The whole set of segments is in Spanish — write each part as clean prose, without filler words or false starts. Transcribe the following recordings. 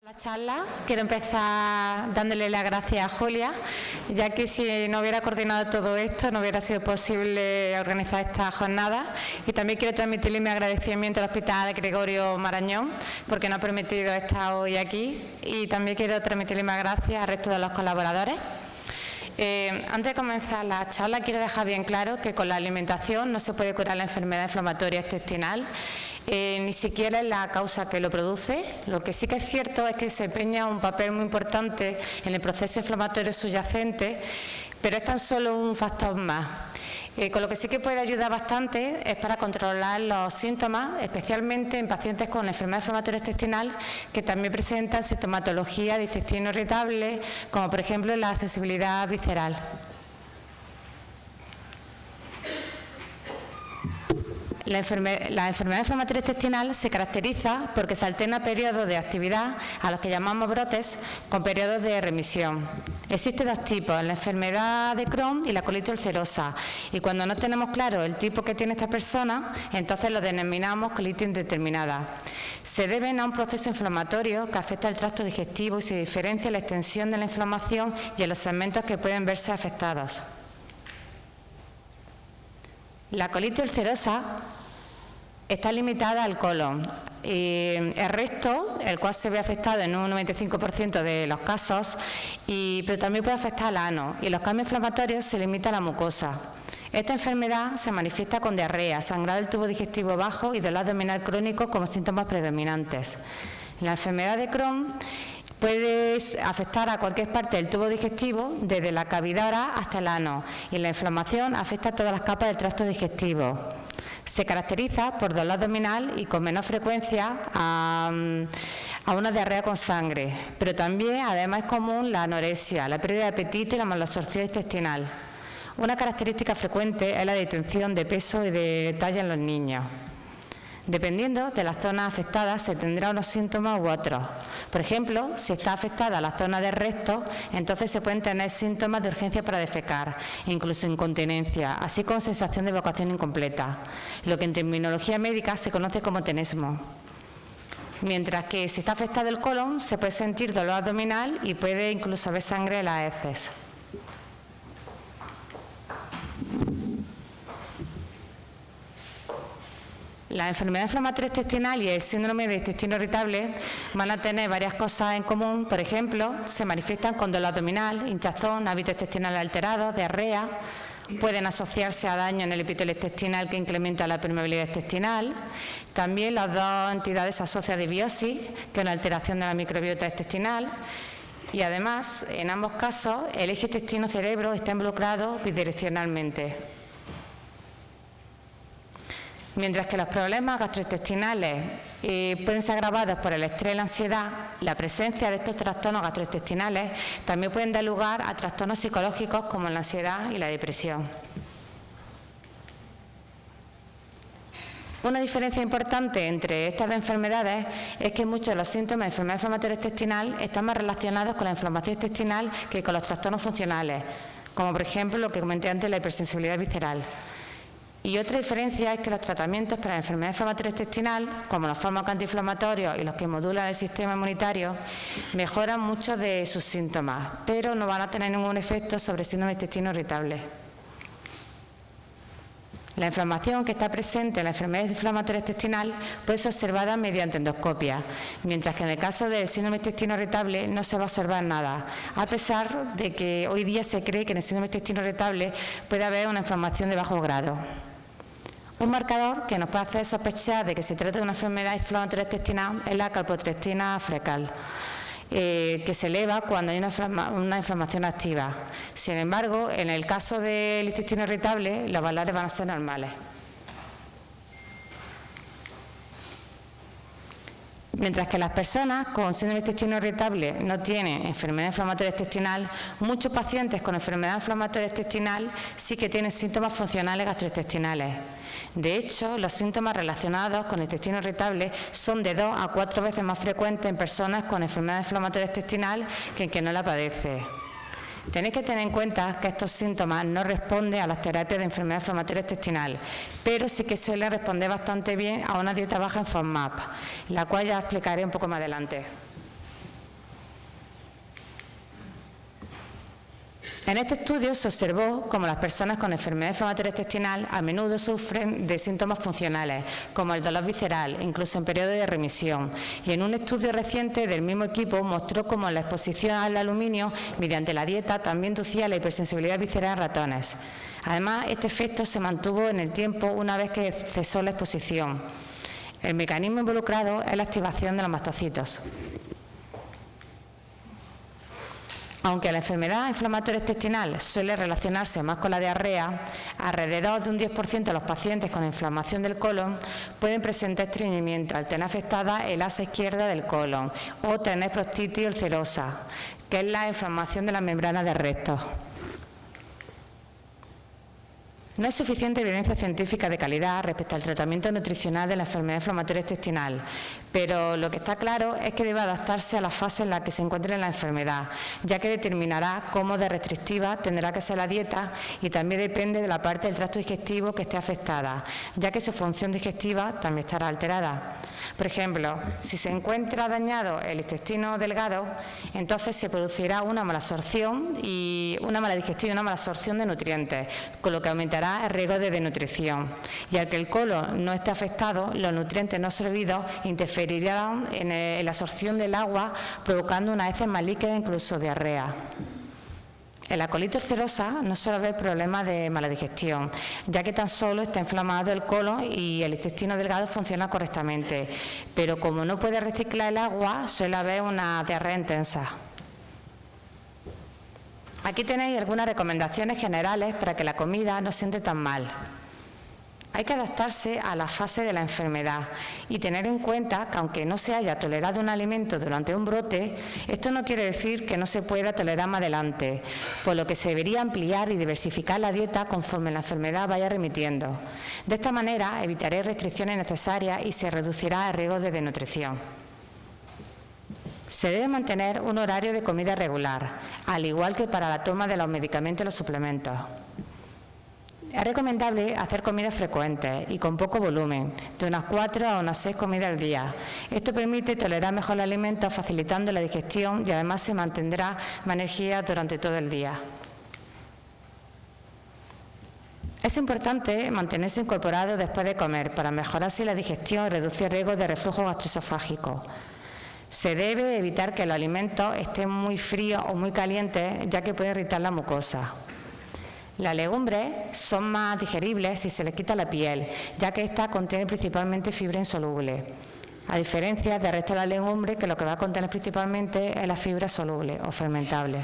La charla, quiero empezar dándole las gracias a Julia, ya que si no hubiera coordinado todo esto no hubiera sido posible organizar esta jornada, y también quiero transmitirle mi agradecimiento al Hospital Gregorio Marañón porque nos ha permitido estar hoy aquí, y también quiero transmitirle más gracias al resto de los colaboradores. Antes de comenzar la charla, quiero dejar bien claro que con la alimentación no se puede curar la enfermedad inflamatoria intestinal, ni siquiera es la causa que lo produce. Lo que sí que es cierto es que desempeña un papel muy importante en el proceso inflamatorio subyacente, pero es tan solo un factor más. Con lo que sí que puede ayudar bastante es para controlar los síntomas, especialmente en pacientes con enfermedad inflamatoria intestinal que también presentan sintomatología de intestino irritable, como por ejemplo la sensibilidad visceral. La enfermedad inflamatoria intestinal se caracteriza porque se alterna periodos de actividad, a los que llamamos brotes, con periodos de remisión. Existen dos tipos, la enfermedad de Crohn y la colitis ulcerosa, y cuando no tenemos claro el tipo que tiene esta persona, entonces lo denominamos colitis indeterminada. Se deben a un proceso inflamatorio que afecta al tracto digestivo y se diferencia en la extensión de la inflamación y en los segmentos que pueden verse afectados. La colitis ulcerosa está limitada al colon. El recto, el cual se ve afectado en un 95% de los casos, pero también puede afectar al ano, y los cambios inflamatorios se limitan a la mucosa. Esta enfermedad se manifiesta con diarrea, sangrado del tubo digestivo bajo y dolor abdominal crónico como síntomas predominantes. La enfermedad de Crohn puede afectar a cualquier parte del tubo digestivo, desde la cavidad oral hasta el ano, y la inflamación afecta a todas las capas del tracto digestivo. Se caracteriza por dolor abdominal y con menor frecuencia a una diarrea con sangre, pero también además es común la anorexia, la pérdida de apetito y la malabsorción intestinal. Una característica frecuente es la detención de peso y de talla en los niños. Dependiendo de las zonas afectadas se tendrá unos síntomas u otros. Por ejemplo, si está afectada la zona del recto, entonces se pueden tener síntomas de urgencia para defecar, incluso incontinencia, así como sensación de evacuación incompleta, lo que en terminología médica se conoce como tenesmo. Mientras que si está afectado el colon, se puede sentir dolor abdominal y puede incluso haber sangre en las heces. La enfermedad inflamatoria intestinal y el síndrome de intestino irritable van a tener varias cosas en común. Por ejemplo, se manifiestan con dolor abdominal, hinchazón, hábitos intestinales alterados, diarrea. Pueden asociarse a daño en el epitelio intestinal que incrementa la permeabilidad intestinal. También las dos entidades se asocian a disbiosis, que es una alteración de la microbiota intestinal. Y además, en ambos casos, el eje intestino-cerebro está involucrado bidireccionalmente. Mientras que los problemas gastrointestinales pueden ser agravados por el estrés y la ansiedad, la presencia de estos trastornos gastrointestinales también pueden dar lugar a trastornos psicológicos como la ansiedad y la depresión. Una diferencia importante entre estas dos enfermedades es que muchos de los síntomas de enfermedad inflamatoria intestinal están más relacionados con la inflamación intestinal que con los trastornos funcionales, como por ejemplo lo que comenté antes, la hipersensibilidad visceral. Y otra diferencia es que los tratamientos para la enfermedad inflamatoria intestinal, como los fármacos antiinflamatorios y los que modulan el sistema inmunitario, mejoran muchos de sus síntomas, pero no van a tener ningún efecto sobre el síndrome de intestino irritable. La inflamación que está presente en la enfermedad inflamatoria intestinal puede ser observada mediante endoscopia, mientras que en el caso del síndrome de intestino irritable no se va a observar nada, a pesar de que hoy día se cree que en el síndrome de intestino irritable puede haber una inflamación de bajo grado. Un marcador que nos puede hacer sospechar de que se trata de una enfermedad inflamatoria intestinal es la calprotectina fecal, que se eleva cuando hay una inflamación activa. Sin embargo, en el caso del intestino irritable, los valores van a ser normales. Mientras que las personas con síndrome de intestino irritable no tienen enfermedad inflamatoria intestinal, muchos pacientes con enfermedad inflamatoria intestinal sí que tienen síntomas funcionales gastrointestinales. De hecho, los síntomas relacionados con el intestino irritable son de 2 a 4 veces más frecuentes en personas con enfermedad inflamatoria intestinal que en quien no la padece. Tenéis que tener en cuenta que estos síntomas no responden a las terapias de enfermedad inflamatoria intestinal, pero sí que suelen responder bastante bien a una dieta baja en FODMAP, la cual ya explicaré un poco más adelante. En este estudio se observó cómo las personas con enfermedad inflamatoria intestinal a menudo sufren de síntomas funcionales, como el dolor visceral, incluso en periodo de remisión. Y en un estudio reciente del mismo equipo mostró cómo la exposición al aluminio mediante la dieta también inducía la hipersensibilidad visceral en ratones. Además, este efecto se mantuvo en el tiempo una vez que cesó la exposición. El mecanismo involucrado es la activación de los mastocitos. Aunque la enfermedad inflamatoria intestinal suele relacionarse más con la diarrea, alrededor de un 10% de los pacientes con inflamación del colon pueden presentar estreñimiento al tener afectada el asa izquierda del colon o tener proctitis ulcerosa, que es la inflamación de las membranas del recto. No hay suficiente evidencia científica de calidad respecto al tratamiento nutricional de la enfermedad inflamatoria intestinal, pero lo que está claro es que debe adaptarse a la fase en la que se encuentre la enfermedad, ya que determinará cómo de restrictiva tendrá que ser la dieta y también depende de la parte del tracto digestivo que esté afectada, ya que su función digestiva también estará alterada. Por ejemplo, si se encuentra dañado el intestino delgado, entonces se producirá una mala absorción y una mala digestión y una mala absorción de nutrientes, con lo que aumentará el riesgo de desnutrición. Y al que el colon no esté afectado, los nutrientes no absorbidos interferirán en la absorción del agua, provocando una heces más líquida, incluso diarrea. En la colitis ulcerosa no suele haber problemas de mala digestión, ya que tan solo está inflamado el colon y el intestino delgado funciona correctamente, pero como no puede reciclar el agua, suele haber una diarrea intensa. Aquí tenéis algunas recomendaciones generales para que la comida no siente tan mal. Hay que adaptarse a la fase de la enfermedad y tener en cuenta que aunque no se haya tolerado un alimento durante un brote, esto no quiere decir que no se pueda tolerar más adelante, por lo que se debería ampliar y diversificar la dieta conforme la enfermedad vaya remitiendo. De esta manera evitaré restricciones innecesarias y se reducirá el riesgo de desnutrición. Se debe mantener un horario de comida regular, al igual que para la toma de los medicamentos y los suplementos. Es recomendable hacer comidas frecuentes y con poco volumen, de unas 4 a unas 6 comidas al día. Esto permite tolerar mejor los alimentos, facilitando la digestión y además se mantendrá más energía durante todo el día. Es importante mantenerse incorporado después de comer para mejorar así la digestión y reducir el riesgo de reflujo gastroesofágico. Se debe evitar que los alimentos estén muy fríos o muy calientes, ya que puede irritar la mucosa. Las legumbres son más digeribles si se les quita la piel, ya que ésta contiene principalmente fibra insoluble, a diferencia del resto de las legumbres, que lo que va a contener principalmente es la fibra soluble o fermentable.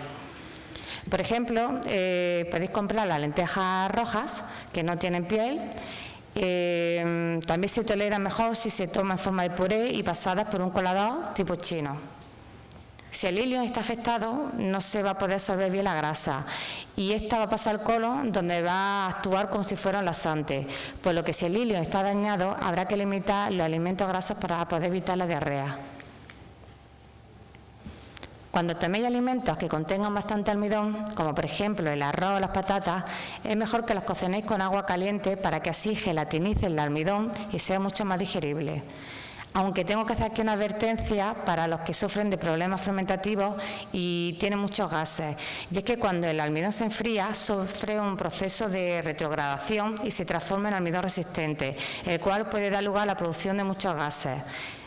Por ejemplo, podéis comprar las lentejas rojas, que no tienen piel. También se tolera mejor si se toma en forma de puré y pasadas por un colador tipo chino. Si el ilion está afectado, no se va a poder absorber bien la grasa y esta va a pasar al colon, donde va a actuar como si fuera un laxante, por lo que si el ilion está dañado, habrá que limitar los alimentos grasos para poder evitar la diarrea. Cuando toméis alimentos que contengan bastante almidón, como por ejemplo el arroz o las patatas, es mejor que los cocinéis con agua caliente para que así gelatinice el almidón y sea mucho más digerible. Aunque tengo que hacer aquí una advertencia para los que sufren de problemas fermentativos y tienen muchos gases. Y es que cuando el almidón se enfría, sufre un proceso de retrogradación y se transforma en almidón resistente, el cual puede dar lugar a la producción de muchos gases.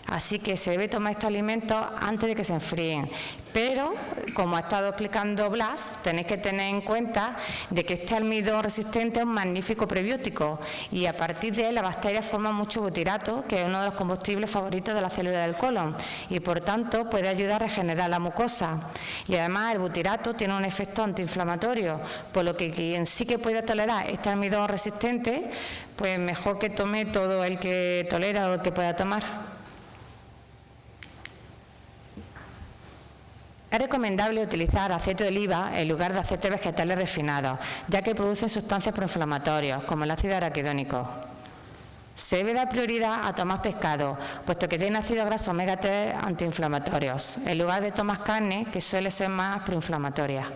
Así que se debe tomar estos alimentos antes de que se enfríen. Pero, como ha estado explicando Blas, tenéis que tener en cuenta de que este almidón resistente es un magnífico prebiótico y a partir de él las bacterias forman mucho butirato, que es uno de los combustibles favoritos de la célula del colon y por tanto puede ayudar a regenerar la mucosa. Y además el butirato tiene un efecto antiinflamatorio, por lo que quien sí que puede tolerar este almidón resistente, pues mejor que tome todo el que tolera o el que pueda tomar. Es recomendable utilizar aceite de oliva en lugar de aceites vegetales refinados, ya que producen sustancias proinflamatorias, como el ácido araquidónico. Se debe dar prioridad a tomar pescado, puesto que tiene ácidos grasos omega 3 antiinflamatorios, en lugar de tomar carne, que suele ser más proinflamatoria.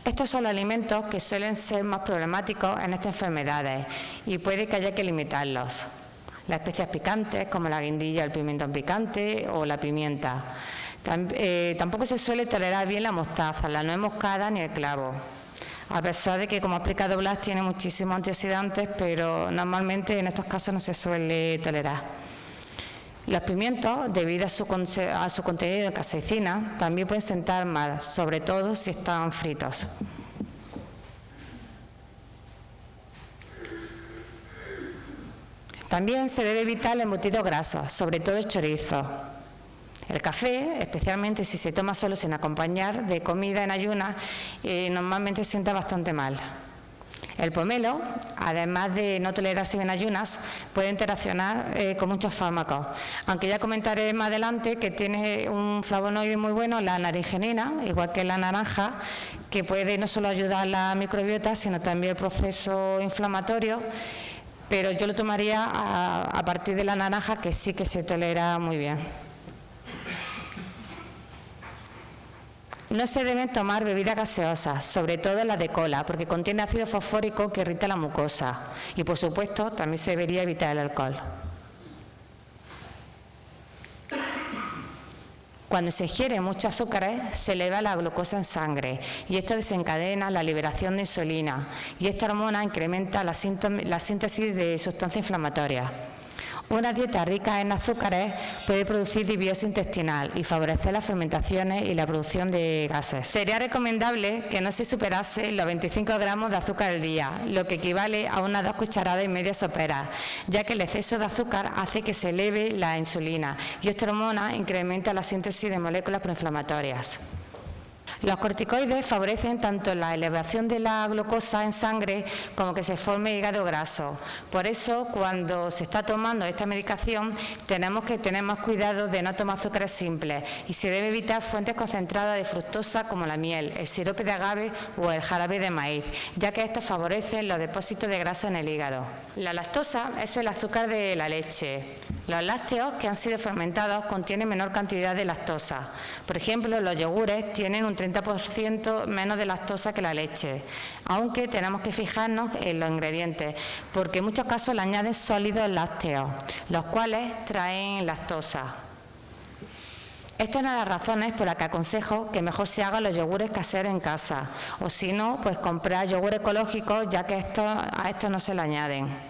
Estos son los alimentos que suelen ser más problemáticos en estas enfermedades y puede que haya que limitarlos. Las especias picantes, como la guindilla, el pimentón picante o la pimienta. Tampoco se suele tolerar bien la mostaza, la nuez moscada ni el clavo, a pesar de que, como ha explicado Blas, tiene muchísimos antioxidantes, pero normalmente en estos casos no se suele tolerar. Los pimientos, debido a su contenido de capsaicina, también pueden sentar mal, sobre todo si están fritos. También se debe evitar el embutido graso, sobre todo el chorizo. El café, especialmente si se toma solo sin acompañar de comida en ayunas, normalmente sienta bastante mal. El pomelo, además de no tolerarse bien ayunas, puede interaccionar con muchos fármacos, aunque ya comentaré más adelante que tiene un flavonoide muy bueno, la naringenina, igual que la naranja, que puede no solo ayudar a la microbiota, sino también el proceso inflamatorio, pero yo lo tomaría a partir de la naranja, que sí que se tolera muy bien. No se deben tomar bebidas gaseosas, sobre todo las de cola, porque contiene ácido fosfórico que irrita la mucosa. Y, por supuesto, también se debería evitar el alcohol. Cuando se ingiere muchos azúcares, se eleva la glucosa en sangre y esto desencadena la liberación de insulina y esta hormona incrementa la síntesis de sustancias inflamatorias. Una dieta rica en azúcares puede producir disbiosis intestinal y favorecer las fermentaciones y la producción de gases. Sería recomendable que no se superase los 25 gramos de azúcar al día, lo que equivale a unas 2 cucharadas y media soperas, ya que el exceso de azúcar hace que se eleve la insulina y esta hormona incrementa la síntesis de moléculas proinflamatorias. Los corticoides favorecen tanto la elevación de la glucosa en sangre como que se forme hígado graso. Por eso, cuando se está tomando esta medicación, tenemos que tener más cuidado de no tomar azúcares simples y se debe evitar fuentes concentradas de fructosa como la miel, el sirope de agave o el jarabe de maíz, ya que estos favorecen los depósitos de grasa en el hígado. La lactosa es el azúcar de la leche. Los lácteos que han sido fermentados contienen menor cantidad de lactosa. Por ejemplo, los yogures tienen un 30% menos de lactosa que la leche, aunque tenemos que fijarnos en los ingredientes, porque en muchos casos le añaden sólidos lácteos, los cuales traen lactosa. Esta es una de las razones por las que aconsejo que mejor se hagan los yogures caseros en casa, o si no, pues comprar yogur ecológicos, ya que a estos no se le añaden.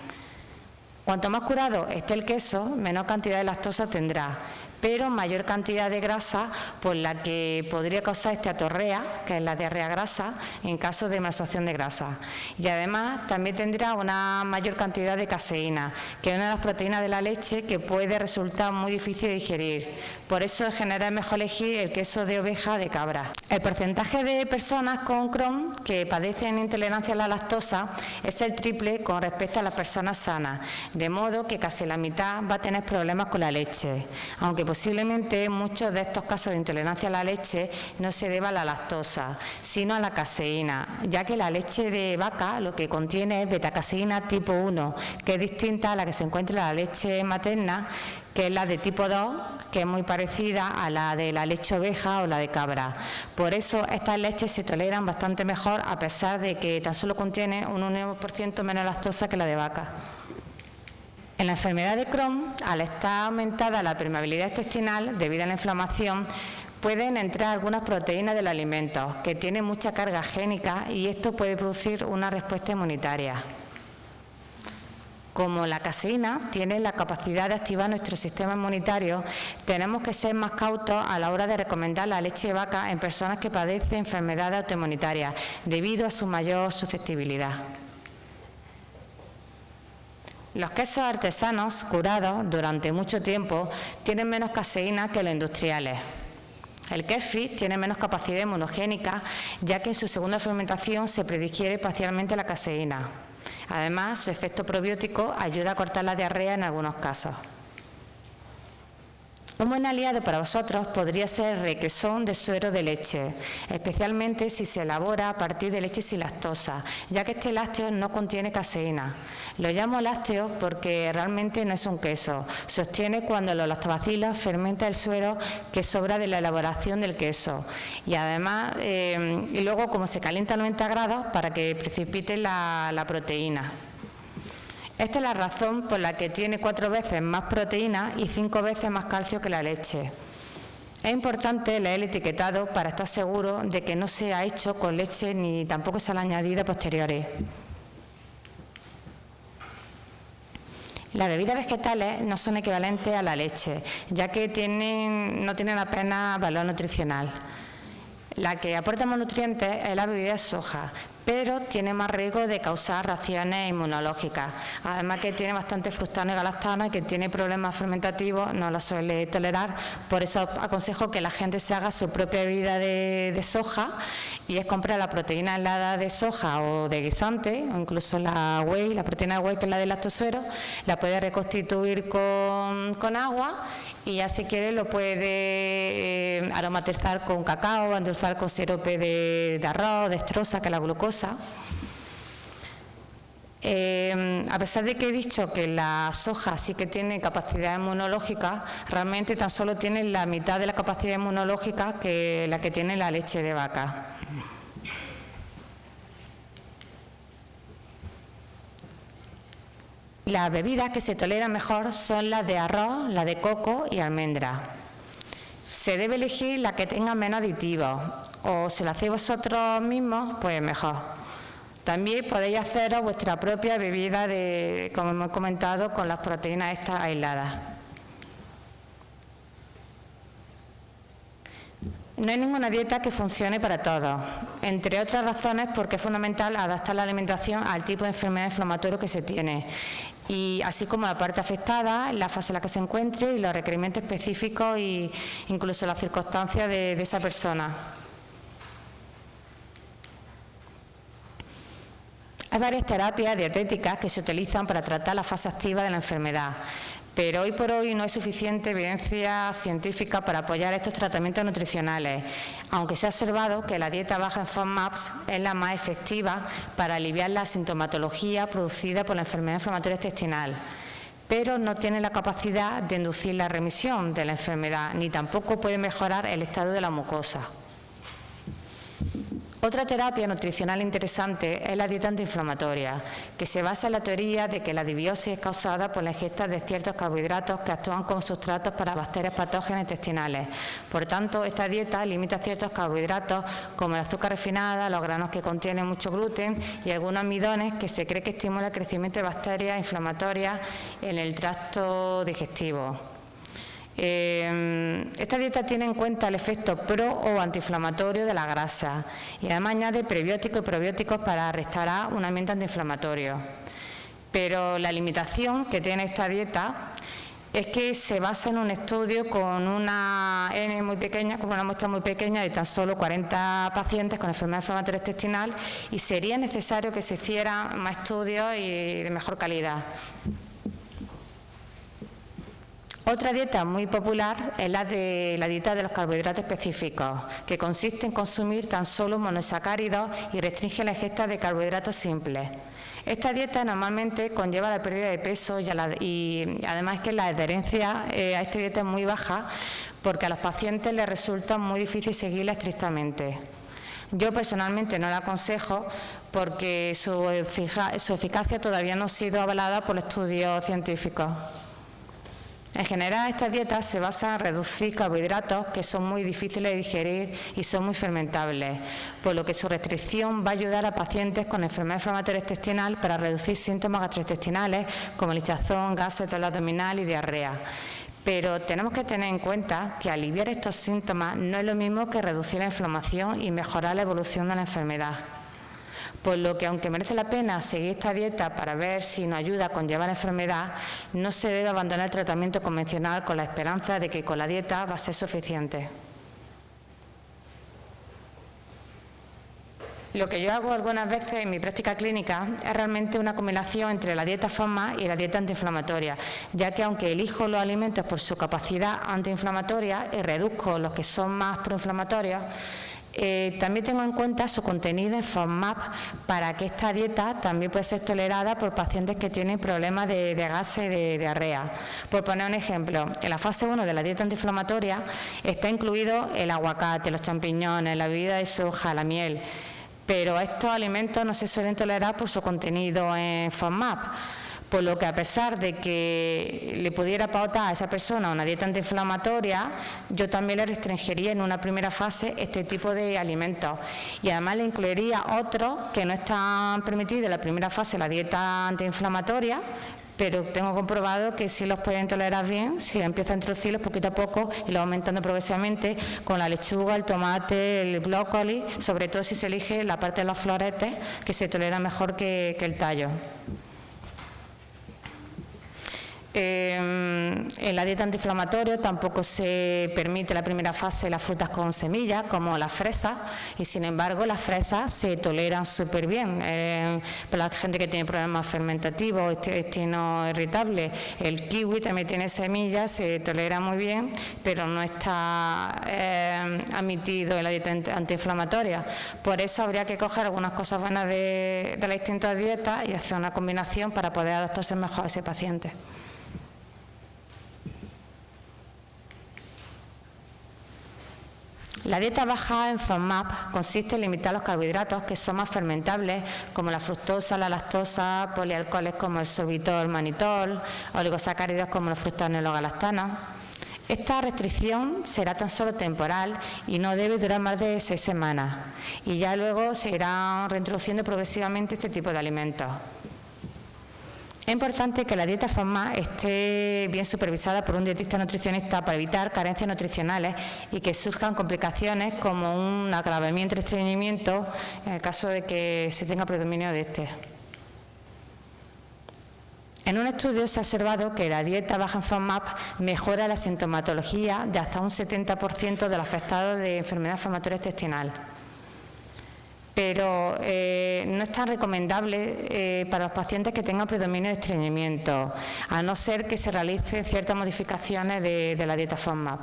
Cuanto más curado esté el queso, menor cantidad de lactosa tendrá, pero mayor cantidad de grasa, por la que podría causar esteatorrea, que es la diarrea grasa, en caso de malabsorción de grasa. Y además también tendrá una mayor cantidad de caseína, que es una de las proteínas de la leche que puede resultar muy difícil de digerir. Por eso en general es mejor elegir el queso de oveja de cabra. El porcentaje de personas con Crohn que padecen intolerancia a la lactosa es el triple con respecto a las personas sanas, de modo que casi la mitad va a tener problemas con la leche, aunque posiblemente muchos de estos casos de intolerancia a la leche no se deba a la lactosa, sino a la caseína, ya que la leche de vaca lo que contiene es betacaseína tipo 1, que es distinta a la que se encuentra en la leche materna, que es la de tipo 2, que es muy parecida a la de la leche oveja o la de cabra. Por eso estas leches se toleran bastante mejor, a pesar de que tan solo contiene un 1% menos lactosa que la de vaca. En la enfermedad de Crohn, al estar aumentada la permeabilidad intestinal debido a la inflamación, pueden entrar algunas proteínas de los alimentos que tienen mucha carga génica y esto puede producir una respuesta inmunitaria. Como la caseína tiene la capacidad de activar nuestro sistema inmunitario, tenemos que ser más cautos a la hora de recomendar la leche de vaca en personas que padecen enfermedades autoinmunitarias debido a su mayor susceptibilidad. Los quesos artesanos curados durante mucho tiempo tienen menos caseína que los industriales. El kéfir tiene menos capacidad inmunogénica, ya que en su segunda fermentación se predigiere parcialmente la caseína. Además, su efecto probiótico ayuda a cortar la diarrea en algunos casos. Un buen aliado para vosotros podría ser el requesón de suero de leche, especialmente si se elabora a partir de leche sin lactosa, ya que este lácteo no contiene caseína. Lo llamo lácteo porque realmente no es un queso. Se obtiene cuando los lactobacilos fermentan el suero que sobra de la elaboración del queso. Y además, y luego como se calienta a 90 grados para que precipite la proteína. Esta es la razón por la que tiene 4 veces más proteína y 5 veces más calcio que la leche. Es importante leer el etiquetado para estar seguro de que no se ha hecho con leche ni tampoco sal añadida posteriores. Las bebidas vegetales no son equivalentes a la leche, ya que no tienen apenas valor nutricional. La que aporta más nutrientes es la bebida de soja, pero tiene más riesgo de causar reacciones inmunológicas. Además que tiene bastante fructano y galactano y que tiene problemas fermentativos, no lo suele tolerar. Por eso aconsejo que la gente se haga su propia bebida de soja, y es comprar la proteína helada de soja o de guisante, o incluso la whey, la proteína whey, que es la del lactosuero, la puede reconstituir con agua, y ya si quiere lo puede aromatizar con cacao, endulzar con sirope de arroz, dextrosa, que es la glucosa. A pesar de que he dicho que la soja sí que tiene capacidad inmunológica, realmente tan solo tiene la mitad de la capacidad inmunológica que la que tiene la leche de vaca. Las bebidas que se toleran mejor son las de arroz, las de coco y almendra. Se debe elegir la que tenga menos aditivos, o si lo hacéis vosotros mismos, pues mejor. También podéis haceros vuestra propia bebida, como hemos comentado, con las proteínas estas aisladas. No hay ninguna dieta que funcione para todos, entre otras razones porque es fundamental adaptar la alimentación al tipo de enfermedad inflamatoria que se tiene, y así como la parte afectada, la fase en la que se encuentre y los requerimientos específicos e incluso las circunstancias de esa persona. Hay varias terapias dietéticas que se utilizan para tratar la fase activa de la enfermedad, pero hoy por hoy no hay suficiente evidencia científica para apoyar estos tratamientos nutricionales, aunque se ha observado que la dieta baja en FODMAPs es la más efectiva para aliviar la sintomatología producida por la enfermedad inflamatoria intestinal, pero no tiene la capacidad de inducir la remisión de la enfermedad, ni tampoco puede mejorar el estado de la mucosa. Otra terapia nutricional interesante es la dieta antiinflamatoria, que se basa en la teoría de que la disbiosis es causada por la ingesta de ciertos carbohidratos que actúan como sustratos para bacterias patógenas intestinales. Por tanto, esta dieta limita ciertos carbohidratos como el azúcar refinada, los granos que contienen mucho gluten y algunos almidones que se cree que estimulan el crecimiento de bacterias inflamatorias en el tracto digestivo. Esta dieta tiene en cuenta el efecto pro o antiinflamatorio de la grasa y además añade prebióticos y probióticos para restaurar un ambiente antiinflamatorio. Pero la limitación que tiene esta dieta es que se basa en un estudio con una N muy pequeña, con una muestra muy pequeña de tan solo 40 pacientes con enfermedad inflamatoria intestinal, y sería necesario que se hicieran más estudios y de mejor calidad. Otra dieta muy popular es la dieta de los carbohidratos específicos, que consiste en consumir tan solo monosacáridos y restringe la ingesta de carbohidratos simples. Esta dieta normalmente conlleva la pérdida de peso y además que la adherencia a esta dieta es muy baja, porque a los pacientes les resulta muy difícil seguirla estrictamente. Yo personalmente no la aconsejo porque su eficacia todavía no ha sido avalada por estudios científicos. En general, estas dietas se basan en reducir carbohidratos que son muy difíciles de digerir y son muy fermentables, por lo que su restricción va a ayudar a pacientes con enfermedad inflamatoria intestinal para reducir síntomas gastrointestinales como el hinchazón, gases, dolor abdominal y diarrea. Pero tenemos que tener en cuenta que aliviar estos síntomas no es lo mismo que reducir la inflamación y mejorar la evolución de la enfermedad. Por lo que, aunque merece la pena seguir esta dieta para ver si nos ayuda a conllevar la enfermedad, no se debe abandonar el tratamiento convencional con la esperanza de que con la dieta va a ser suficiente. Lo que yo hago algunas veces en mi práctica clínica es realmente una combinación entre la dieta FODMAP y la dieta antiinflamatoria, ya que aunque elijo los alimentos por su capacidad antiinflamatoria y reduzco los que son más proinflamatorios, también tengo en cuenta su contenido en FODMAP para que esta dieta también pueda ser tolerada por pacientes que tienen problemas de gases y de diarrea. Por poner un ejemplo, en la fase 1 de la dieta antiinflamatoria está incluido el aguacate, los champiñones, la bebida de soja, la miel, pero estos alimentos no se suelen tolerar por su contenido en FODMAP. Por lo que, a pesar de que le pudiera pautar a esa persona una dieta antiinflamatoria, yo también le restringiría en una primera fase este tipo de alimentos. Y además le incluiría otros que no están permitidos en la primera fase, la dieta antiinflamatoria, pero tengo comprobado que sí los pueden tolerar bien si empieza a introducirlos poquito a poco y los aumentando progresivamente con la lechuga, el tomate, el brócoli, sobre todo si se elige la parte de los floretes, que se tolera mejor que el tallo. En la dieta antiinflamatoria tampoco se permite la primera fase las frutas con semillas, como las fresas, y sin embargo las fresas se toleran súper bien. Para la gente que tiene problemas fermentativos, intestino irritable, el kiwi también tiene semillas, se tolera muy bien, pero no está admitido en la dieta antiinflamatoria. Por eso habría que coger algunas cosas buenas de las distintas dietas y hacer una combinación para poder adaptarse mejor a ese paciente. La dieta baja en FODMAP consiste en limitar los carbohidratos que son más fermentables, como la fructosa, la lactosa, polialcoholes como el sorbitol, manitol, oligosacáridos como los fructanos y los galactanos. Esta restricción será tan solo temporal y no debe durar más de 6 semanas, y ya luego se irá reintroduciendo progresivamente este tipo de alimentos. Es importante que la dieta FODMAP esté bien supervisada por un dietista nutricionista para evitar carencias nutricionales y que surjan complicaciones como un agravamiento y estreñimiento en el caso de que se tenga predominio de este. En un estudio se ha observado que la dieta baja en FODMAP mejora la sintomatología de hasta un 70% de los afectados de enfermedad inflamatoria intestinal. Pero no es tan recomendable para los pacientes que tengan predominio de estreñimiento, a no ser que se realicen ciertas modificaciones de la dieta FODMAP.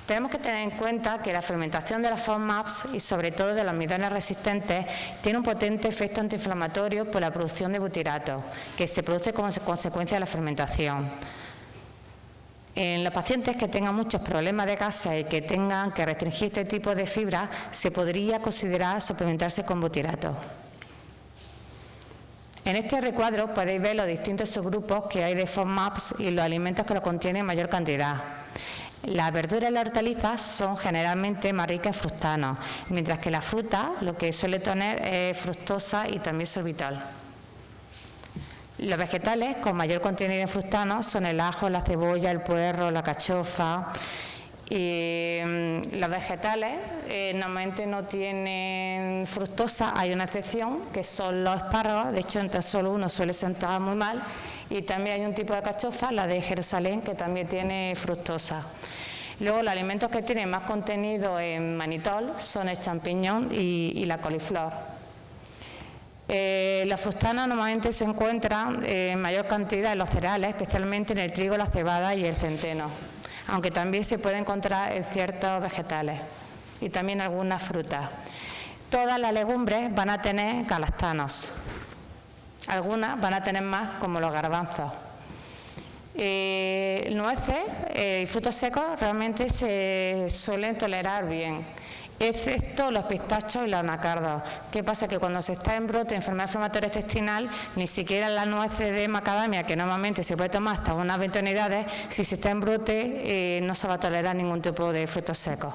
Tenemos que tener en cuenta que la fermentación de las FODMAPs y sobre todo de los almidones resistentes tiene un potente efecto antiinflamatorio por la producción de butirato, que se produce como consecuencia de la fermentación. En los pacientes que tengan muchos problemas de gases y que tengan que restringir este tipo de fibras, se podría considerar suplementarse con butirato. En este recuadro podéis ver los distintos subgrupos que hay de FODMAPs y los alimentos que lo contienen en mayor cantidad. Las verduras y las hortalizas son generalmente más ricas en fructanos, mientras que la fruta lo que suele tener es fructosa y también sorbitol. Los vegetales con mayor contenido en fructanos son el ajo, la cebolla, el puerro, la cachofa. Y los vegetales normalmente no tienen fructosa, hay una excepción que son los espárragos, de hecho en tan solo uno suele sentar muy mal, y también hay un tipo de cachofa, la de Jerusalén, que también tiene fructosa. Luego los alimentos que tienen más contenido en manitol son el champiñón y la coliflor. Los fructanos normalmente se encuentran en mayor cantidad en los cereales, especialmente en el trigo, la cebada y el centeno, aunque también se puede encontrar en ciertos vegetales y también algunas frutas. Todas las legumbres van a tener galactanos, algunas van a tener más, como los garbanzos. Nueces y frutos secos realmente se suelen tolerar bien, excepto los pistachos y los anacardos. ¿Qué pasa? Que cuando se está en brote de enfermedad inflamatoria intestinal, ni siquiera las nueces de macadamia, que normalmente se puede tomar hasta unas 20 unidades, si se está en brote no se va a tolerar ningún tipo de frutos secos.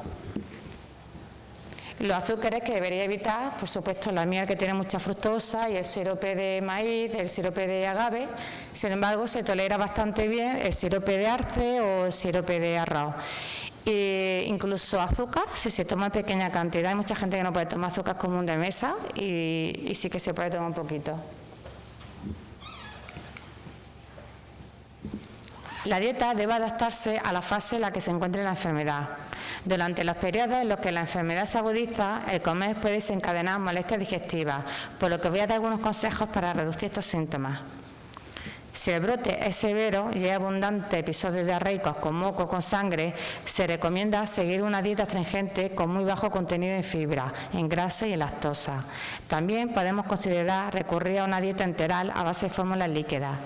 Los azúcares que debería evitar, por supuesto, la miel, que tiene mucha fructosa, y el sirope de maíz, el sirope de agave. Sin embargo, se tolera bastante bien el sirope de arce o el sirope de arroz. Incluso azúcar, si se toma en pequeña cantidad. Hay mucha gente que no puede tomar azúcar común de mesa y sí que se puede tomar un poquito. La dieta debe adaptarse a la fase en la que se encuentre la enfermedad. Durante los periodos en los que la enfermedad se agudiza, el comer puede desencadenar molestias digestivas, por lo que voy a dar algunos consejos para reducir estos síntomas. Si el brote es severo y hay abundantes episodios diarreicos con moco, con sangre, se recomienda seguir una dieta astringente con muy bajo contenido en fibra, en grasa y en lactosa. También podemos considerar recurrir a una dieta enteral a base de fórmulas líquidas.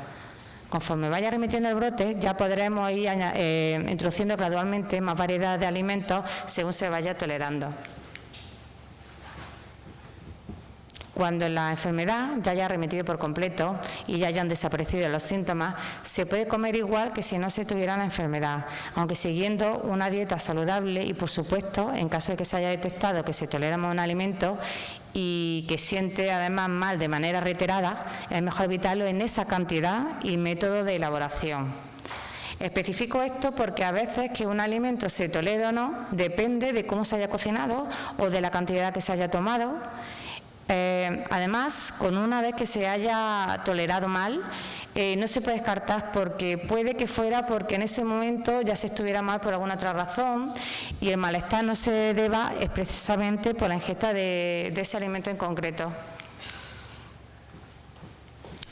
Conforme vaya remitiendo el brote, ya podremos ir introduciendo gradualmente más variedad de alimentos según se vaya tolerando. Cuando la enfermedad ya haya remitido por completo y ya hayan desaparecido los síntomas, se puede comer igual que si no se tuviera la enfermedad, aunque siguiendo una dieta saludable y, por supuesto, en caso de que se haya detectado que se tolera más un alimento y que siente además mal de manera reiterada, es mejor evitarlo en esa cantidad y método de elaboración. Especifico esto porque a veces que un alimento se tolere o no depende de cómo se haya cocinado o de la cantidad que se haya tomado. Además, con una vez que se haya tolerado mal, no se puede descartar porque puede que fuera porque en ese momento ya se estuviera mal por alguna otra razón y el malestar no se deba precisamente por la ingesta de ese alimento en concreto.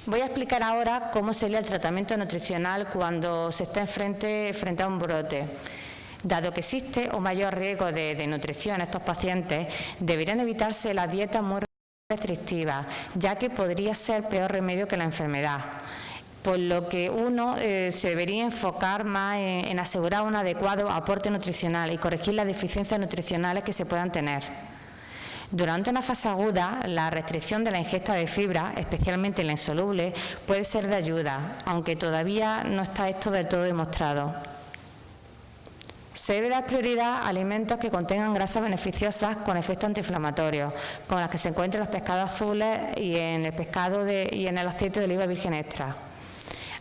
Voy a explicar ahora cómo sería el tratamiento nutricional cuando se está frente a un brote. Dado que existe un mayor riesgo de desnutrición en estos pacientes, deberían evitarse las dietas muy restrictivas, ya que podría ser peor remedio que la enfermedad. Por lo que uno se debería enfocar más en asegurar un adecuado aporte nutricional y corregir las deficiencias nutricionales que se puedan tener. Durante una fase aguda, la restricción de la ingesta de fibra, especialmente la insoluble, puede ser de ayuda, aunque todavía no está esto del todo demostrado. Se debe dar prioridad a alimentos que contengan grasas beneficiosas con efecto antiinflamatorio, como las que se encuentran en los pescados azules y en el pescado y en el aceite de oliva virgen extra.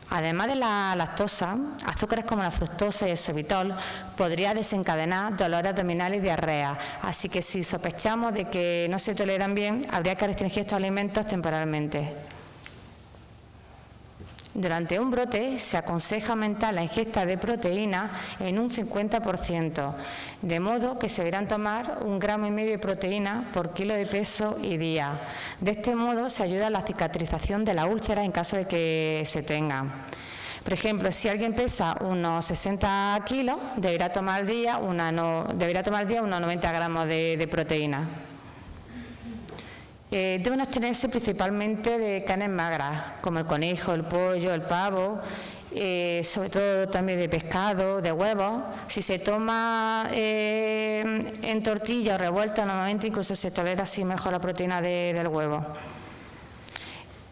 Además de la lactosa, azúcares como la fructosa y el sorbitol podría desencadenar dolores abdominales y diarrea, así que si sospechamos de que no se toleran bien, habría que restringir estos alimentos temporalmente. Durante un brote se aconseja aumentar la ingesta de proteína en un 50%, de modo que se deberán tomar 1,5 gramos de proteína por kilo de peso y día. De este modo se ayuda a la cicatrización de la úlcera en caso de que se tengan. Por ejemplo, si alguien pesa unos 60 kilos, deberá tomar al día unos 90 gramos de proteína. Deben abstenerse principalmente de carnes magras, como el conejo, el pollo, el pavo, sobre todo también de pescado, de huevos. Si se toma en tortilla o revuelta, normalmente incluso se tolera así mejor la proteína del huevo.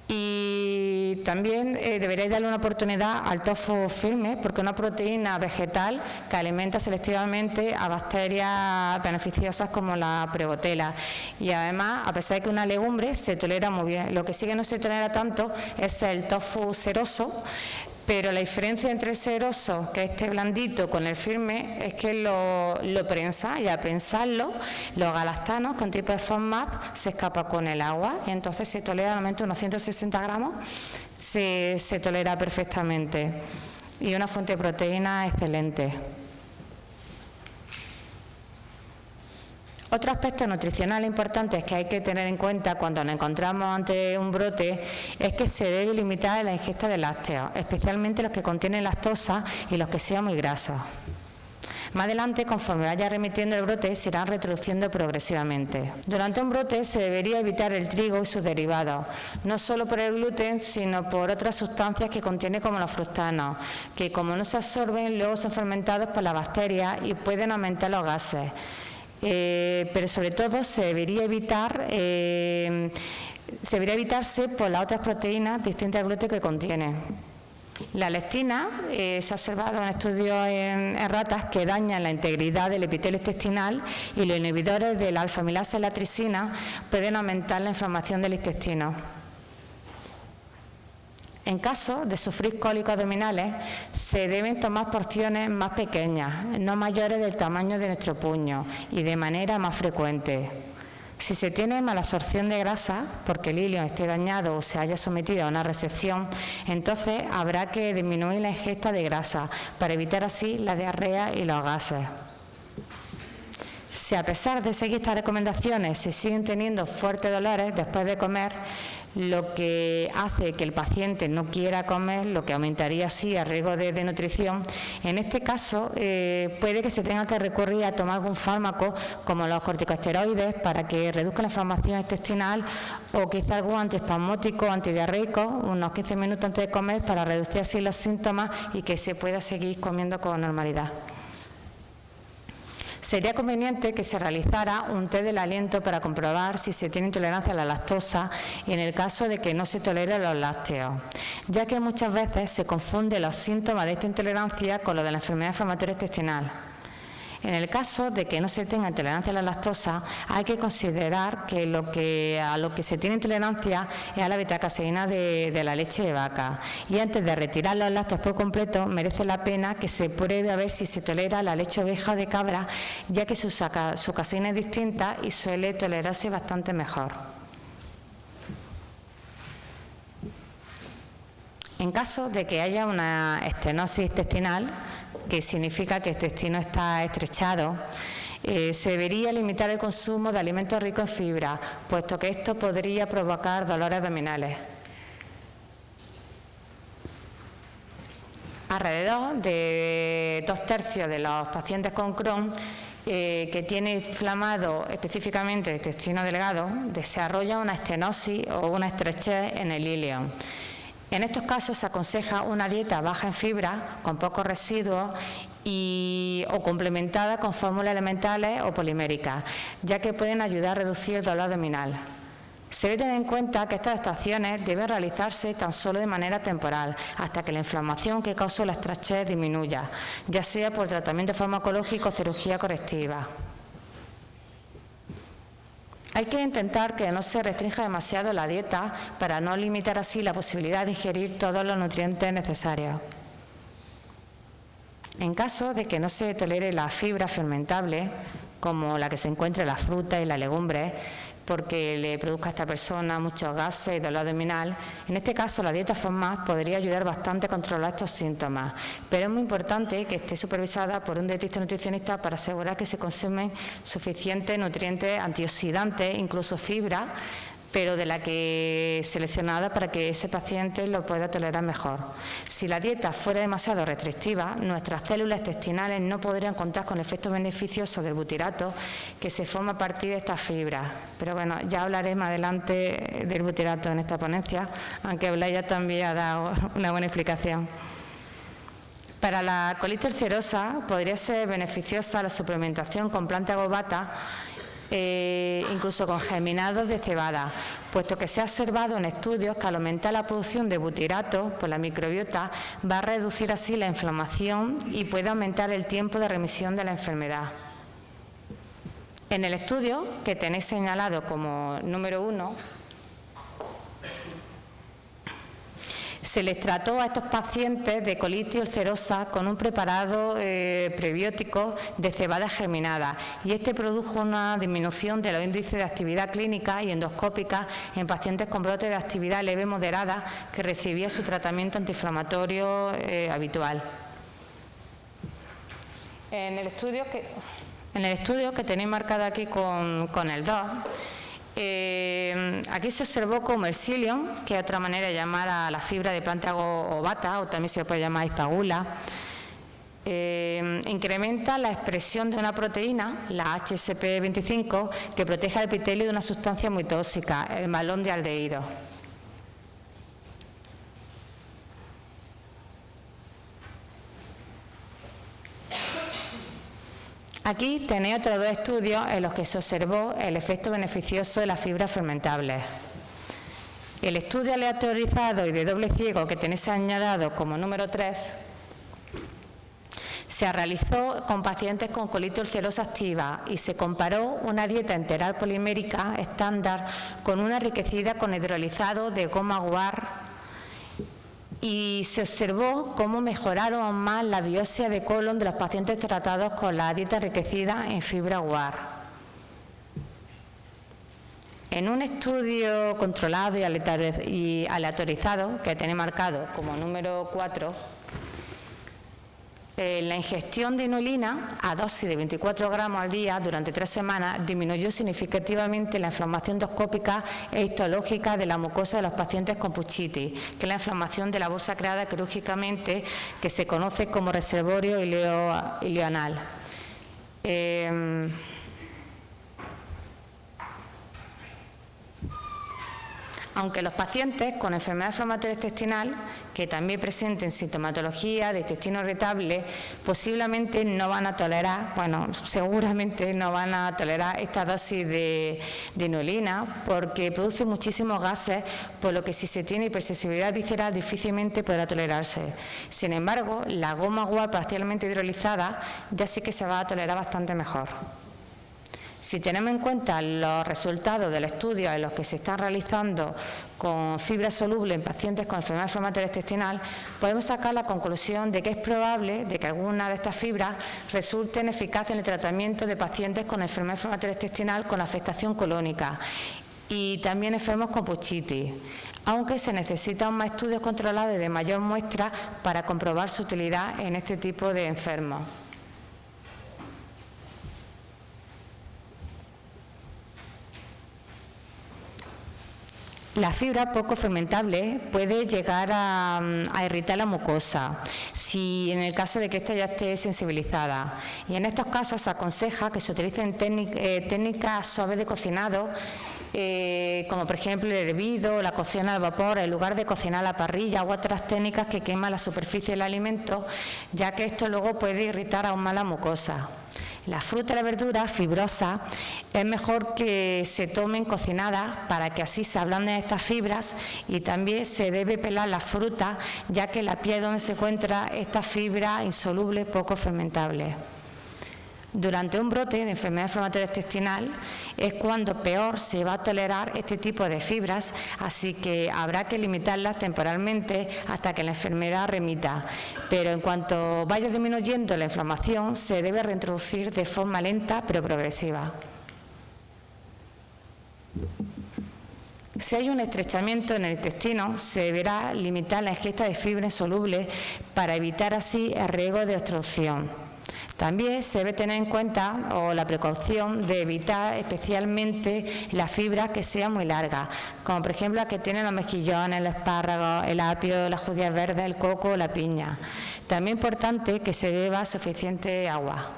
Y también deberéis darle una oportunidad al tofu firme, porque es una proteína vegetal que alimenta selectivamente a bacterias beneficiosas como la prebotela. Y además, a pesar de que una legumbre se tolera muy bien, lo que sí que no se tolera tanto es el tofu seroso. Pero la diferencia entre el seroso, que es este blandito, con el firme, es que lo prensa, y al prensarlo, los galactanos, con tipo de FODMAP, se escapa con el agua, y entonces se tolera normalmente unos 160 gramos, se tolera perfectamente. Y una fuente de proteína excelente. Otro aspecto nutricional importante que hay que tener en cuenta cuando nos encontramos ante un brote es que se debe limitar la ingesta de lácteos, especialmente los que contienen lactosa y los que sean muy grasos. Más adelante, conforme vaya remitiendo el brote, se irán reduciendo progresivamente. Durante un brote se debería evitar el trigo y sus derivados, no solo por el gluten, sino por otras sustancias que contiene como los fructanos, que como no se absorben, luego son fermentados por las bacterias y pueden aumentar los gases. Pero sobre todo se debería evitarse por las otras proteínas distintas al gluten que contiene. La lectina se ha observado en estudios en ratas que dañan la integridad del epitelio intestinal, y los inhibidores de la alfa-amilasa y la tripsina pueden aumentar la inflamación del intestino. En caso de sufrir cólicos abdominales, se deben tomar porciones más pequeñas, no mayores del tamaño de nuestro puño, y de manera más frecuente. Si se tiene malabsorción de grasa, porque el ilio esté dañado o se haya sometido a una resección, entonces habrá que disminuir la ingesta de grasa para evitar así la diarrea y los gases. Si a pesar de seguir estas recomendaciones se siguen teniendo fuertes dolores después de comer, lo que hace que el paciente no quiera comer, lo que aumentaría así el riesgo de desnutrición, en este caso puede que se tenga que recurrir a tomar algún fármaco como los corticosteroides para que reduzca la inflamación intestinal, o quizá algún antiespasmótico, antidiarreico, unos 15 minutos antes de comer, para reducir así los síntomas y que se pueda seguir comiendo con normalidad. Sería conveniente que se realizara un test del aliento para comprobar si se tiene intolerancia a la lactosa y en el caso de que no se tolere los lácteos, ya que muchas veces se confunden los síntomas de esta intolerancia con los de la enfermedad inflamatoria intestinal. En el caso de que no se tenga intolerancia a la lactosa, hay que considerar que a lo que se tiene intolerancia es a la betacaseína de la leche de vaca. Y antes de retirar los lácteos por completo, merece la pena que se pruebe a ver si se tolera la leche de oveja o de cabra, ya que su caseína es distinta y suele tolerarse bastante mejor. En caso de que haya una estenosis intestinal, que significa que el intestino está estrechado, se debería limitar el consumo de alimentos ricos en fibra, puesto que esto podría provocar dolores abdominales. Alrededor de 2/3 de los pacientes con Crohn que tiene inflamado específicamente el intestino delgado desarrolla una estenosis o una estrechez en el ilion. En estos casos se aconseja una dieta baja en fibra, con pocos residuos o complementada con fórmulas elementales o poliméricas, ya que pueden ayudar a reducir el dolor abdominal. Se debe tener en cuenta que estas estaciones deben realizarse tan solo de manera temporal, hasta que la inflamación que causó la estrechez disminuya, ya sea por tratamiento farmacológico o cirugía correctiva. Hay que intentar que no se restrinja demasiado la dieta para no limitar así la posibilidad de ingerir todos los nutrientes necesarios. En caso de que no se tolere la fibra fermentable, como la que se encuentra en la fruta y las legumbres, porque le produzca a esta persona muchos gases y dolor abdominal, en este caso la dieta FODMAP podría ayudar bastante a controlar estos síntomas, pero es muy importante que esté supervisada por un dietista nutricionista para asegurar que se consumen suficientes nutrientes antioxidantes, incluso fibra, pero de la que seleccionada para que ese paciente lo pueda tolerar mejor. Si la dieta fuera demasiado restrictiva, nuestras células intestinales no podrían contar con efectos beneficiosos del butirato que se forma a partir de estas fibras. Pero bueno, ya hablaré más adelante del butirato en esta ponencia, aunque Blaya también ha dado una buena explicación. Para la colitis ulcerosa podría ser beneficiosa la suplementación con planta gobata, incluso con germinados de cebada, puesto que se ha observado en estudios que al aumentar la producción de butirato por la microbiota va a reducir así la inflamación y puede aumentar el tiempo de remisión de la enfermedad. En el estudio que tenéis señalado como número 1, se les trató a estos pacientes de colitis ulcerosa con un preparado prebiótico de cebada germinada y este produjo una disminución de los índices de actividad clínica y endoscópica en pacientes con brotes de actividad leve moderada que recibía su tratamiento antiinflamatorio habitual. En el estudio que tenéis marcado aquí con el 2, aquí se observó como el psyllium, que es otra manera de llamar a la fibra de planta ovata, o también se puede llamar hispagula, incrementa la expresión de una proteína, la HSP25, que protege al epitelio de una sustancia muy tóxica, el malón de aldehído. Aquí tenéis otros 2 estudios en los que se observó el efecto beneficioso de las fibras fermentables. El estudio aleatorizado y de doble ciego que tenéis señalado como número 3 se realizó con pacientes con colitis ulcerosa activa y se comparó una dieta enteral polimérica estándar con una enriquecida con hidrolizado de goma guar y se observó cómo mejoraron aún más la biopsia de colon de los pacientes tratados con la dieta enriquecida en fibra guar. En un estudio controlado y aleatorizado, que tenéis marcado como número 4, la ingestión de inulina a dosis de 24 gramos al día durante 3 semanas disminuyó significativamente la inflamación endoscópica e histológica de la mucosa de los pacientes con puchitis, que es la inflamación de la bolsa creada quirúrgicamente, que se conoce como reservorio ilioanal. aunque los pacientes con enfermedad inflamatoria intestinal que también presenten sintomatología de intestino irritable posiblemente no van a tolerar, bueno, seguramente no van a tolerar esta dosis de inulina porque produce muchísimos gases, por lo que si se tiene hipersensibilidad visceral difícilmente podrá tolerarse. Sin embargo, la goma guar parcialmente hidrolizada ya sí que se va a tolerar bastante mejor. Si tenemos en cuenta los resultados del estudio en los que se están realizando con fibra soluble en pacientes con enfermedad inflamatoria intestinal, podemos sacar la conclusión de que es probable de que alguna de estas fibras resulten eficaces en el tratamiento de pacientes con enfermedad inflamatoria intestinal con afectación colónica y también enfermos con puchitis, aunque se necesitan más estudios controlados y de mayor muestra para comprobar su utilidad en este tipo de enfermos. La fibra poco fermentable puede llegar a irritar la mucosa, si en el caso de que ésta ya esté sensibilizada. Y en estos casos se aconseja que se utilicen técnicas suaves de cocinado, como por ejemplo el hervido, la cocción al vapor, en lugar de cocinar a la parrilla u otras técnicas que queman la superficie del alimento, ya que esto luego puede irritar aún más la mucosa. La fruta y la verdura fibrosa es mejor que se tomen cocinadas para que así se ablanden estas fibras, y también se debe pelar la fruta, ya que la piel donde se encuentra esta fibra insoluble poco fermentable. Durante un brote de enfermedad inflamatoria intestinal es cuando peor se va a tolerar este tipo de fibras, así que habrá que limitarlas temporalmente hasta que la enfermedad remita. Pero en cuanto vaya disminuyendo la inflamación, se debe reintroducir de forma lenta pero progresiva. Si hay un estrechamiento en el intestino, se deberá limitar la ingesta de fibra insoluble para evitar así el riesgo de obstrucción. También se debe tener en cuenta la precaución de evitar especialmente las fibras que sean muy largas, como por ejemplo las que tienen los mejillones, el espárrago, el apio, las judías verdes, el coco o la piña. También es importante que se beba suficiente agua.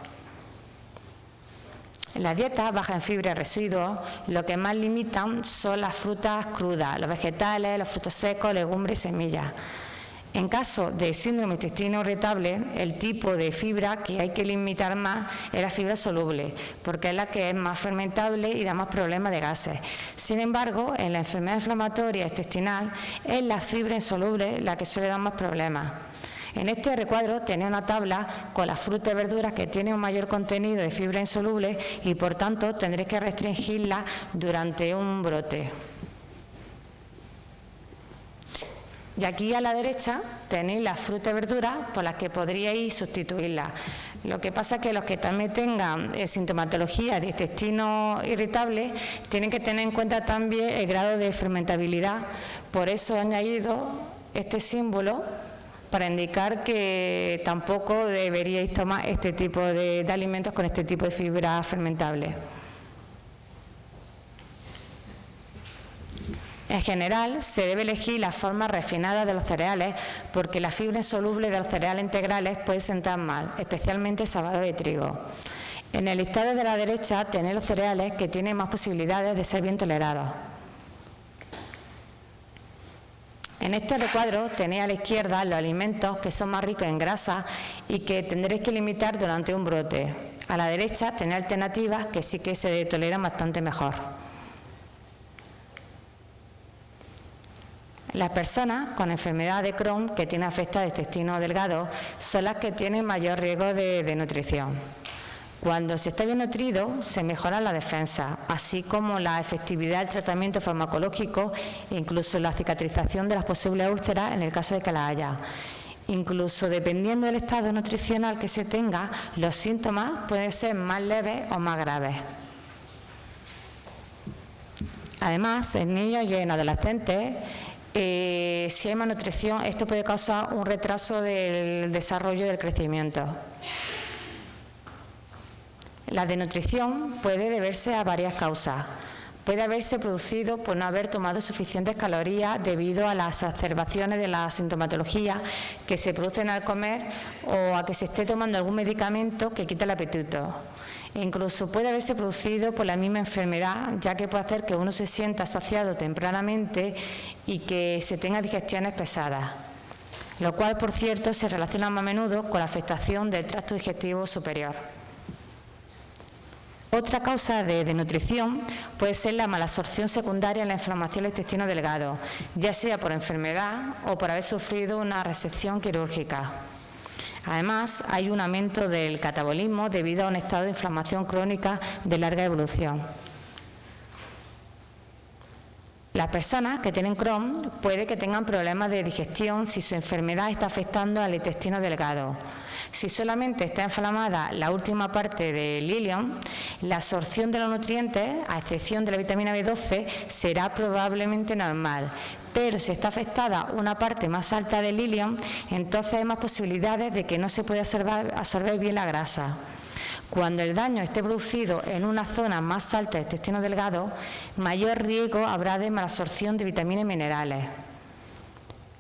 La dieta baja en fibra y residuos, lo que más limitan son las frutas crudas, los vegetales, los frutos secos, legumbres y semillas. En caso de síndrome intestino irritable, el tipo de fibra que hay que limitar más es la fibra soluble, porque es la que es más fermentable y da más problemas de gases. Sin embargo, en la enfermedad inflamatoria intestinal es la fibra insoluble la que suele dar más problemas. En este recuadro tenéis una tabla con las frutas y verduras que tienen un mayor contenido de fibra insoluble y por tanto tendréis que restringirla durante un brote. Y aquí a la derecha tenéis las frutas y verduras por las que podríais sustituirlas. Lo que pasa es que los que también tengan sintomatología de intestino irritable tienen que tener en cuenta también el grado de fermentabilidad. Por eso he añadido este símbolo para indicar que tampoco deberíais tomar este tipo de alimentos con este tipo de fibra fermentable. En general, se debe elegir la forma refinada de los cereales porque la fibra insoluble de los cereales integrales puede sentar mal, especialmente salvado de trigo. En el listado de la derecha tenéis los cereales que tienen más posibilidades de ser bien tolerados. En este recuadro tenéis a la izquierda los alimentos que son más ricos en grasa y que tendréis que limitar durante un brote. A la derecha tenéis alternativas que sí que se toleran bastante mejor. Las personas con enfermedad de Crohn que tienen afectado el intestino delgado son las que tienen mayor riesgo de nutrición. Cuando se está bien nutrido, se mejora la defensa, así como la efectividad del tratamiento farmacológico e incluso la cicatrización de las posibles úlceras en el caso de que las haya. Incluso dependiendo del estado nutricional que se tenga, los síntomas pueden ser más leves o más graves. Además, en niños y en adolescentes, si hay malnutrición, esto puede causar un retraso del desarrollo y del crecimiento. La desnutrición puede deberse a varias causas. Puede haberse producido por no haber tomado suficientes calorías debido a las exacerbaciones de la sintomatología que se producen al comer o a que se esté tomando algún medicamento que quita el apetito. e incluso puede haberse producido por la misma enfermedad, ya que puede hacer que uno se sienta saciado tempranamente y que se tenga digestiones pesadas, lo cual, por cierto, se relaciona más a menudo con la afectación del tracto digestivo superior. Otra causa de desnutrición puede ser la malabsorción secundaria en la inflamación del intestino delgado, ya sea por enfermedad o por haber sufrido una resección quirúrgica. Además, hay un aumento del catabolismo debido a un estado de inflamación crónica de larga evolución. Las personas que tienen Crohn puede que tengan problemas de digestión si su enfermedad está afectando al intestino delgado. Si solamente está inflamada la última parte del ilion, la absorción de los nutrientes, a excepción de la vitamina B12, será probablemente normal. Pero si está afectada una parte más alta del ilion, entonces hay más posibilidades de que no se pueda absorber bien la grasa. Cuando el daño esté producido en una zona más alta del intestino delgado, mayor riesgo habrá de malabsorción de vitaminas y minerales.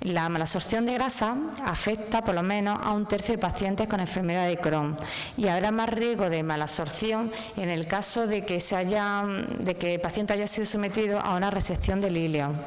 La malabsorción de grasa afecta por lo menos a 1/3 de pacientes con enfermedad de Crohn y habrá más riesgo de malabsorción en el caso de que el paciente haya sido sometido a una resección del ilion.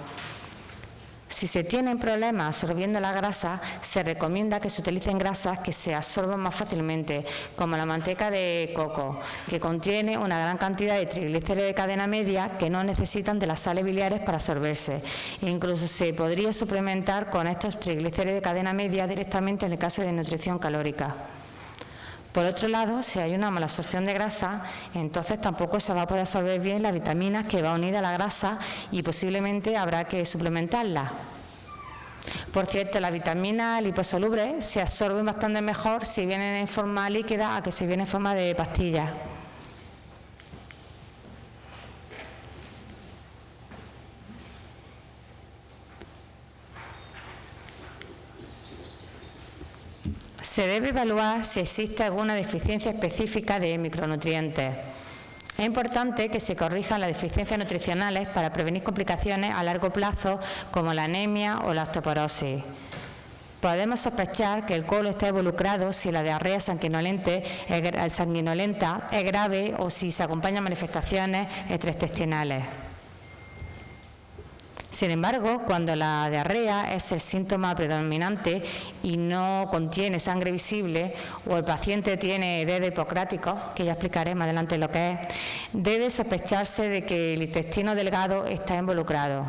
Si se tienen problemas absorbiendo la grasa, se recomienda que se utilicen grasas que se absorban más fácilmente, como la manteca de coco, que contiene una gran cantidad de triglicéridos de cadena media que no necesitan de las sales biliares para absorberse. Incluso se podría suplementar con estos triglicéridos de cadena media directamente en el caso de nutrición calórica. Por otro lado, si hay una malabsorción de grasa, entonces tampoco se va a poder absorber bien las vitaminas que va unida a la grasa y posiblemente habrá que suplementarlas. Por cierto, las vitaminas liposolubles se absorben bastante mejor si vienen en forma líquida a que si vienen en forma de pastillas. Se debe evaluar si existe alguna deficiencia específica de micronutrientes. Es importante que se corrijan las deficiencias nutricionales para prevenir complicaciones a largo plazo como la anemia o la osteoporosis. Podemos sospechar que el colon está involucrado si la diarrea sanguinolenta es grave o si se acompañan manifestaciones extraintestinales. Sin embargo, cuando la diarrea es el síntoma predominante y no contiene sangre visible o el paciente tiene dedos hipocráticos, que ya explicaré más adelante lo que es, debe sospecharse de que el intestino delgado está involucrado.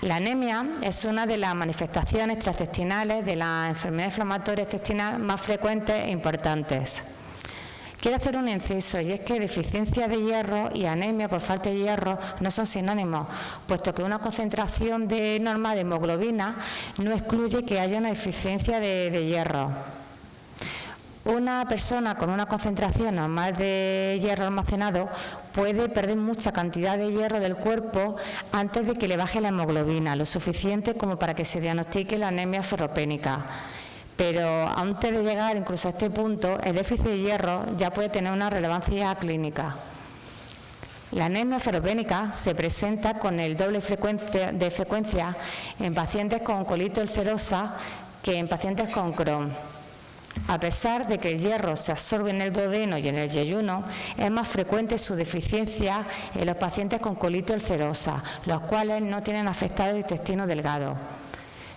La anemia es una de las manifestaciones extraintestinales de la enfermedad inflamatoria intestinal más frecuentes e importantes. Quiero hacer un inciso, y es que deficiencia de hierro y anemia por falta de hierro no son sinónimos, puesto que una concentración normal de hemoglobina no excluye que haya una deficiencia de hierro. Una persona con una concentración normal de hierro almacenado puede perder mucha cantidad de hierro del cuerpo antes de que le baje la hemoglobina, lo suficiente como para que se diagnostique la anemia ferropénica. Pero antes de llegar incluso a este punto, el déficit de hierro ya puede tener una relevancia clínica. La anemia ferropénica se presenta con el doble de frecuencia en pacientes con colitis ulcerosa que en pacientes con Crohn. A pesar de que el hierro se absorbe en el duodeno y en el yeyuno, es más frecuente su deficiencia en los pacientes con colitis ulcerosa, los cuales no tienen afectado el intestino delgado.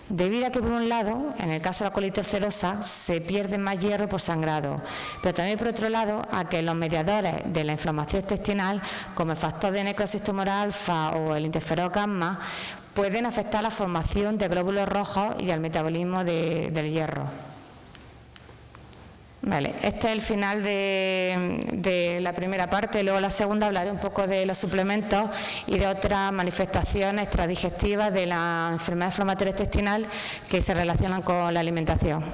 Debido a que, por un lado, en el caso de la colitis ulcerosa, se pierde más hierro por sangrado, pero también, por otro lado, a que los mediadores de la inflamación intestinal, como el factor de necrosis tumoral alfa o el interferón gamma, pueden afectar la formación de glóbulos rojos y el metabolismo del hierro. Vale, este es el final de la primera parte. Luego la segunda hablaré un poco de los suplementos y de otras manifestaciones extradigestivas de la enfermedad inflamatoria intestinal que se relacionan con la alimentación.